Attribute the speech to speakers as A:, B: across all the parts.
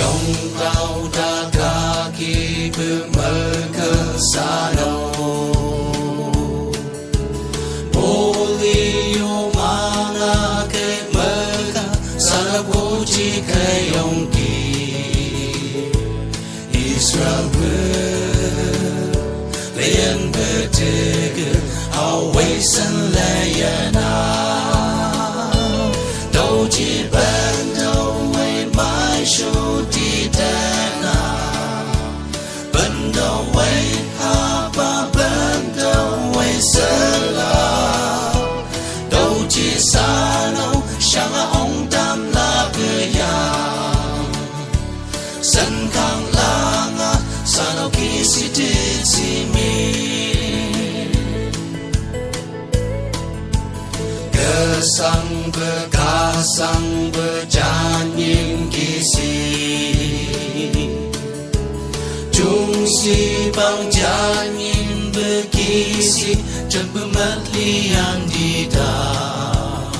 A: Dong tau da kaki bermerkesano Polio mana ke merka Sana puji ke yongki Israel berlian bertega Awesan layana Doji bando way my show di dana Bando way haba bando way sala Doji sano shanga ong dam la gaya San kang langa sano kisi ditsi mi Kesang berkasang berjanjing kisi Jungsi bang janjing berkisi Dan pematlian di dah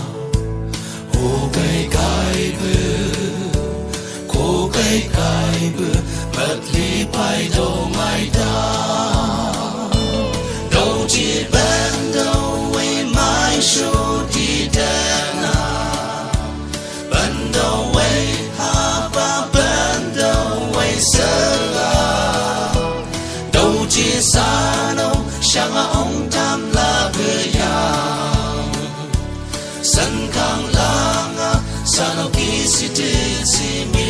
A: Ho kai kai ber Ko kai kai ber Matli pai do mai dah Do ji bando way mai show di dana Bando way haba bando way sala Do ji sano shanga ong tam la gayang San kang langa sano kisi ditsi mi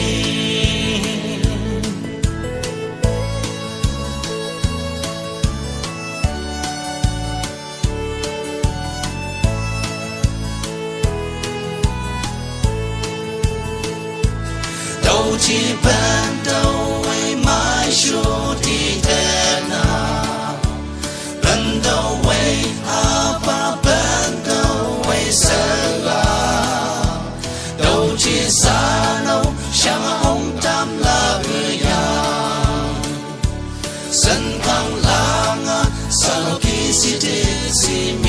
A: Doji bando way my show di dana Bando way haba bando way sala Doji sano shanga ong tam la gayang San kang langa sano kisi ditsi mi